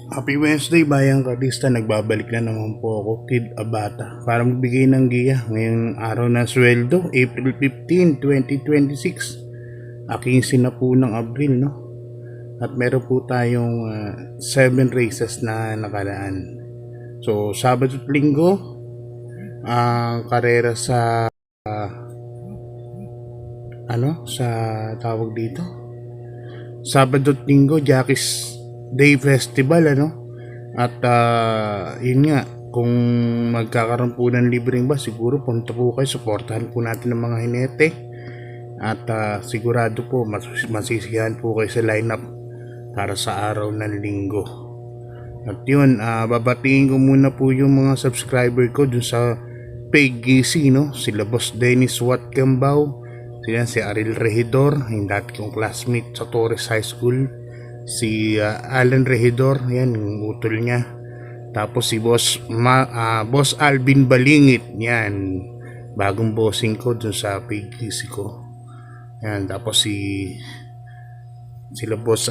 Happy Wednesday, Bayang Kadista. Nagbabalik na naman po ako, Kid Abata, para magbigay ng giya ngayong araw ng sweldo, April 15, 2026. Aking sinapunang Abril, no? At meron po tayong 7 races na nakaraan. So, Sabado at Linggo, ang karera sa sa tawag dito. Sabado at Linggo, Jackie's Day Festival, At yun nga, kung magkakaroon po ng libreng bus, siguro punta po kayo, supportahan po natin ng mga hinete. At sigurado po, masisiyahan po kayo sa lineup para sa araw ng linggo. At yun, babatiin ko muna po yung mga subscriber ko dun sa PGC, no? Sila Boss Dennis Watt Cambao, si Ariel Regidor, yung dati kong classmate sa Torres High School, si Alan Regidor, yan yung utol niya. Tapos si Boss Alvin Balingit, yan, bagong bossing ko dun sa PGC ko. Yan, tapos sila Boss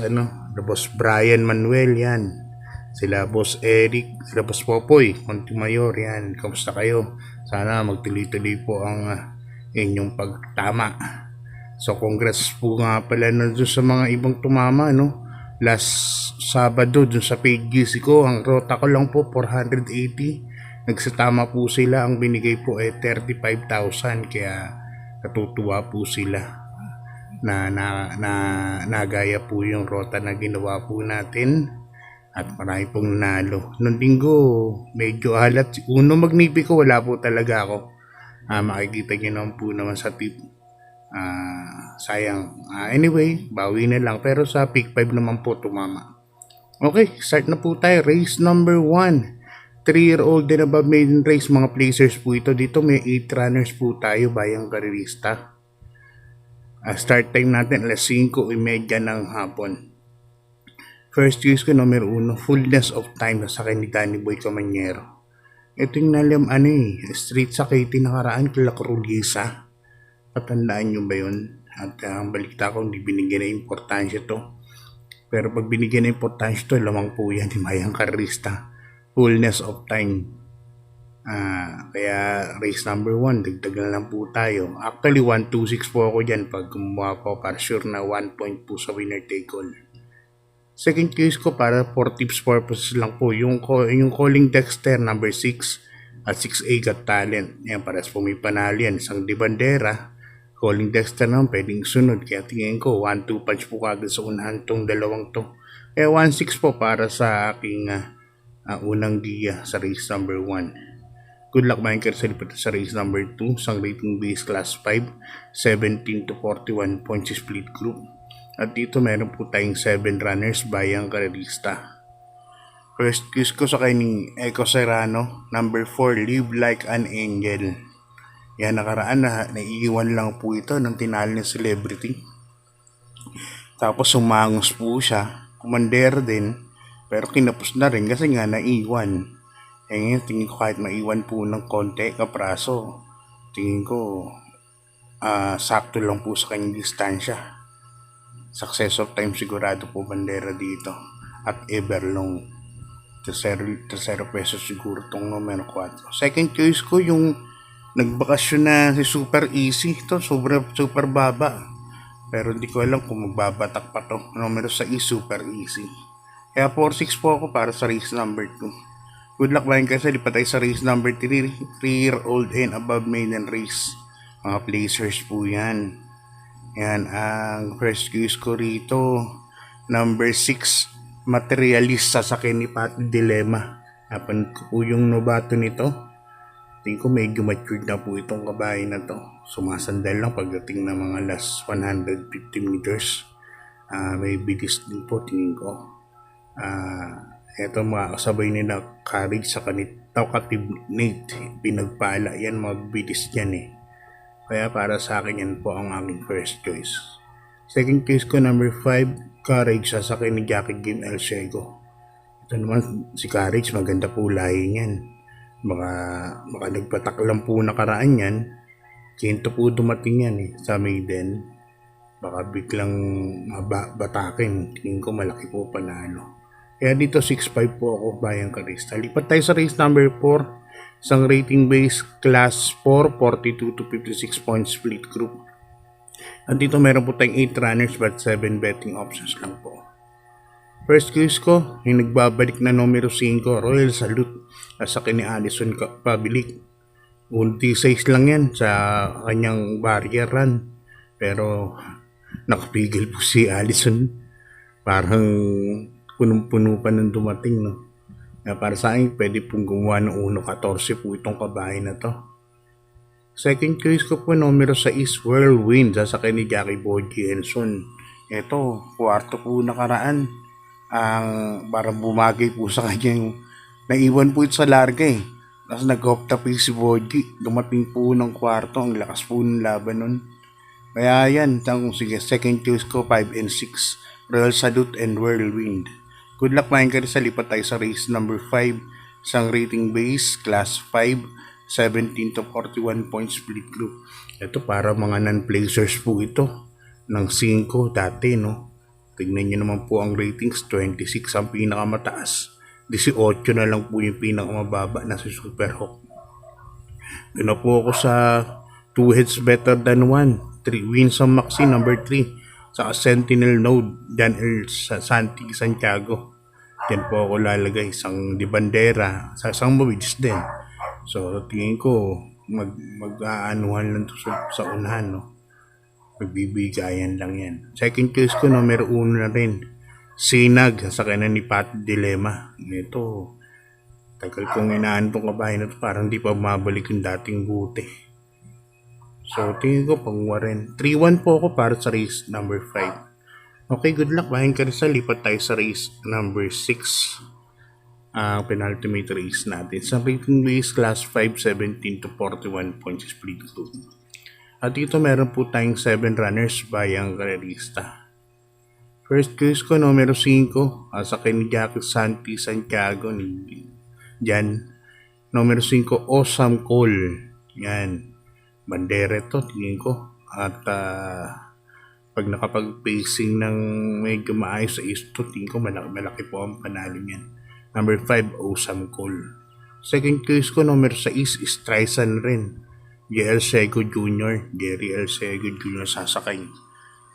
Boss Brian Manuel, yan. Sila Boss Eric, sila Boss Popoy Montemayor, yan. Kamusta kayo? Sana magtuloy-tuloy po ang inyong pagtama. So congrats po nga pala dun sa mga ibang tumama, no? Last Sabado dun sa PGC ko, ang rota ko lang po 480. Nagsatama po sila, ang binigay po 35,000, kaya natutuwa po sila na nagaya po yung rota na ginawa po natin at marami pong nanalo. Noong linggo medyo halat, uno Magnifico wala po talaga ako. Makikita nyo naman po naman sa tip. Sayang. Anyway, bawi na lang. Pero sa pick 5 naman po tumama. Okay, start na po tayo. Race number 1. 3-year-old and above maiden race. Mga placers po ito. Dito may 8 runners po tayo, Bayang Karerista. Start time natin alas 5:30 ng hapon. First choice ko, number 1. Fullness of Time sa akin ni Danny Boy Camanyero. Ito yung street sa Katie nakaraan, kila Crulisa. Patandaan nyo ba yun? At ang balita ko, hindi binigyan na importansya to. Pero pag binigyan na importansya to, lamang po yan ni Bayang Karerista. Fullness of Time. Kaya race number 1, dagdag na lang po tayo. Actually, 126 po ako dyan pag gumawa po para sure na 1 point po sa winner take all. Second choice ko para for tips purposes lang po, yung Calling Dexter number 6 at 6A Got Talent. Yan, pares po may panalo yan. Isang di bandera. Calling Dexter naman pwedeng sunod, kaya tingin ko 1-2 punch po kagad sa unahan tong dalawang to. Kaya 1-6 po para sa aking unang giya sa race number 1. Good luck mga Kerselipot sa race number 2, isang rating base class 5, 17 to 41 points split group. At dito meron po tayong 7 runners, Bayang Karerista. First choice ko sa kanyang Eco Serrano, number 4, Live Like an Angel. Yan, nakaraan na naiiwan lang po ito ng tinalo ng celebrity. Tapos sumangos po siya, kumandera din, pero kinapos na rin kasi nga naiwan. Ngayon tingin ko kahit maiwan po ng konti kapraso, tingin ko sakto lang po sa kanyang distansya. Success of time sigurado po bandera dito at Everlong. Tercero peso siguro tong numero 4. Second choice ko yung nagbakasyon na si Super Easy. Ito super baba, pero hindi ko alam kung magbabatak pa to. Numero 6 Super Easy. Kaya 4-6 po ako para sa race number 2. Good luck Bayang kasi lipat tayo sa race number 3, 3-year-old and above maiden race. Mga placers po yan. Yan, ang first choice ko rito, number 6, Materialista sa ni Pati Dilemma. Apan ko po yung novato nito. Tingin ko medyo matured na po itong kabahay na to. Sumasandal lang pagdating ng mga last 150 meters. May biggest din po tingin ko. Ito mga kasabay nila Courage sa Talkative Nate. Pinagpala yan, mga bilis yan eh. Kaya para sa akin yan po ang aking first choice. Second choice ko number 5, Courage sa ni Jackie Game El Ciego. Ito naman si Courage, maganda po lahi niyan. Baka nagpatak lang po nakaraan yan. Kinto po dumating yan sa maiden. Baka biglang batakin. Tingin ko malaki po panalo. Kaya dito 6.5 po ako Bayang Karista. Lipat tayo sa race number 4. Isang rating base class 4, 42 to 56 points split group. At dito meron po tayong 8 runners but 7 betting options lang po. First quiz ko, yung nagbabalik na numero 5, Royal Salute. Sa ni Allison Pabilik. Unti size lang yan sa kanyang barrier run. Pero nakapigil po si Allison. Parang punong-puno pa nang dumating, no? Kaya para sa akin, pwede pong gumawa ng 1.14 po itong kabahay na to. Second choice ko po, numero 6, Whirlwind, sasakay ni Jackie Boy Jenson. Ito, kwarto po nakaraan. Parang bumagay po sa kanya yung naiwan po ito sa larga eh. Tapos nag-opta po si Boji. Dumating po ng kwarto, ang lakas po ng laban nun. Kaya yan, sige, second choice ko, 5 and 6, Royal Salute and Whirlwind. Good luck mga Karista, lipat tayo sa race number 5. Isang rating base, class 5, 17 to 41 points split group. Ito para mga non-placers po ito. Ng 5 dati, no? Tignan nyo naman po ang ratings, 26 ang pinakamataas. 18 na lang po yung pinakamababa na si Superhawk. Doon na po ako sa 2 heads better than 1. 3 wins ang Maxi number 3. Sa Sentinel Node, Jan El Santi Santiago. Diyan po ako lalagay isang di bandera, sa isang mawidis din. So tingin ko mag-aanuhan lang to sa unahan, no? Magbibigayan lang yan. Second case ko, numero 1 na rin. Sinag, sa kanya ni Pat Dilemma. Ito, tagal kong inaan tong kabahay na to, parang di pa mabalik yung dating buti. So, tingin ko pang rin. 3-1 po ako para sa race number 5. Okay, good luck. Bahin ka rin sa lipat tayo sa race number 6. Ang penultimate race natin. Sa rating base, class 5, 17 to 41 points split group. At dito meron po tayong 7 runners Bayang Karista. First case ko, numero 5. Sa ni Jackie Santi Santiago ni Jan. Numero 5, Awesome Call. Yan. Bandera to, tingin ko. At pag nakapag-pacing ng medyo maayos sa isto, tingin ko malaki po ang panalo niyan. Number 5, Awesome Call. Second case ko, number 6, Streisand rin. Jerry L. Sego Jr. sasakay.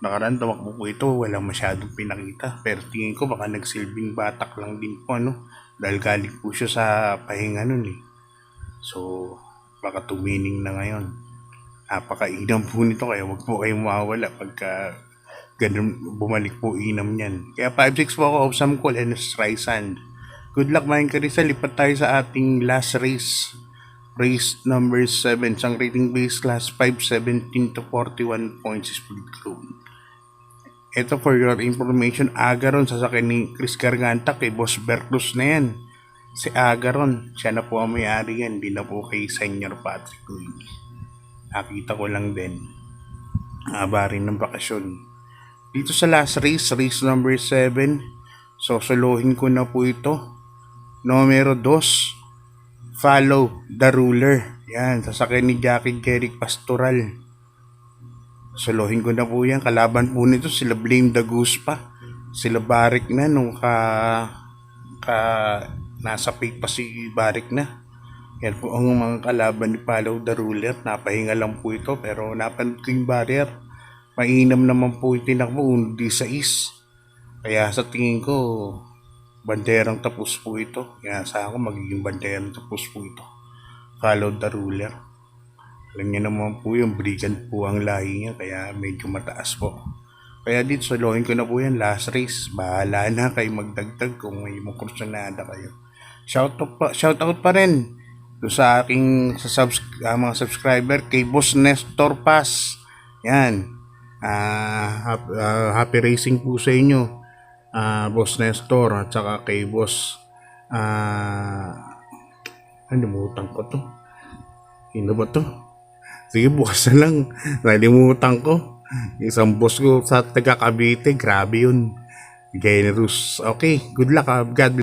Nakaraan tamakbo po ito, walang masyadong pinakita. Pero tingin ko baka nagsilbing batak lang din po, ano? Dahil galing po siya sa pahinga nun eh. So, baka tumining na ngayon. Napakainam po nito, kaya wag po kayong mawawala pagka ganun bumalik po inam niyan. Kaya 5-6 po ako, Awesome Call and Streisand. Good luck mga Karista, lipat tayo sa ating last race. Race number 7, isang rating base class 5, 17 to 41 points split group. Ito for your information, Agaron, sasakyan ni Chris Garganta kay Boss Berclus na yan. Si Agaron, siya na po ang may-ari yan, di na po kay Senior Patrick Luis. Nakita ko lang din. Haba rin ng bakasyon. Dito sa last race, race number 7. So, solohin ko na po ito. Numero 2. Follow the Ruler. Yan, sasakyan ni Jackie Jeric Pastoral. Solohin ko na po yan. Kalaban po nito, sila Blame the Goose pa. Sila Barik na nung nasa peak pa si Barik na. Yan po ang mga kalaban ni Follow the Ruler. Napahinga lang po ito pero napanood ko yung barrier. Mainam naman po yung tinakbo, hindi sa is. Kaya sa tingin ko, banderang tapos po ito. Kaya sa ako magiging banderang tapos po ito. Follow the Ruler. Alam niya naman po yung brigand po ang lahi niya kaya medyo mataas po. Kaya dito solohin ko na po yan, last race. Bahala na kayo magdagdag kung may mukrusyonada kayo. Shoutout pa rin doon sa aking mga subscriber kay Boss Nestor Paz. Yan. Happy racing po sa inyo, Boss Nestor, at saka kay Boss nalimutan ko to. Sino ba to? Sige, bukas na lang. Nalimutan ko. Isang boss ko sa taga Cavite. Grabe yun. Generous. Okay, good luck. God bless.